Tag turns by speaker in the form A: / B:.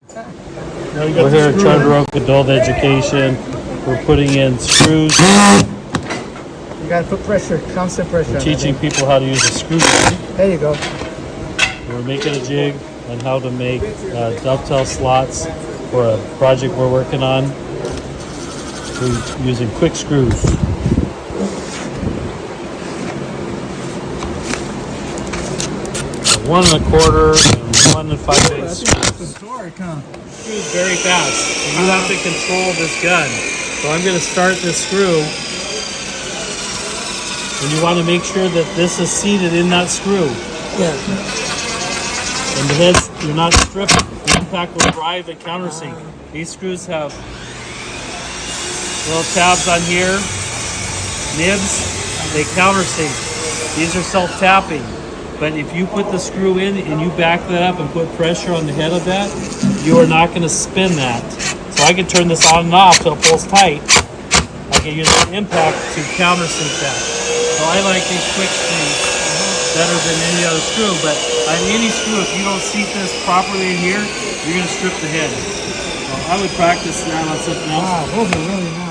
A: We're here at Charter Oak Adult Education. We're putting in screws.
B: You gotta put pressure, constant pressure.
A: We're teaching people how to use a screwdriver.
B: There you go.
A: We're making a jig on how to make dovetail slots for a project we're working on. We're using quick screws. 1 1/4 and 1 5/8. Screws very fast. So you have to control this gun. So I'm going to start this screw. And you want to make sure that this is seated in that screw.
B: Yeah.
A: And the heads, you're not stripping. The impact will drive and countersink. These screws have little tabs on here, nibs, they countersink. These are self-tapping. But if you put the screw in and you back that up and put pressure on the head of that, you are not going to spin that. So I can turn this on and off so it pulls tight. I can use an impact to countersink that. So I like these quick screws better than any other screw, but on any screw, if you don't seat this properly in here, you're going to strip the head. So I would practice that on something else.
B: Wow, those are really nice.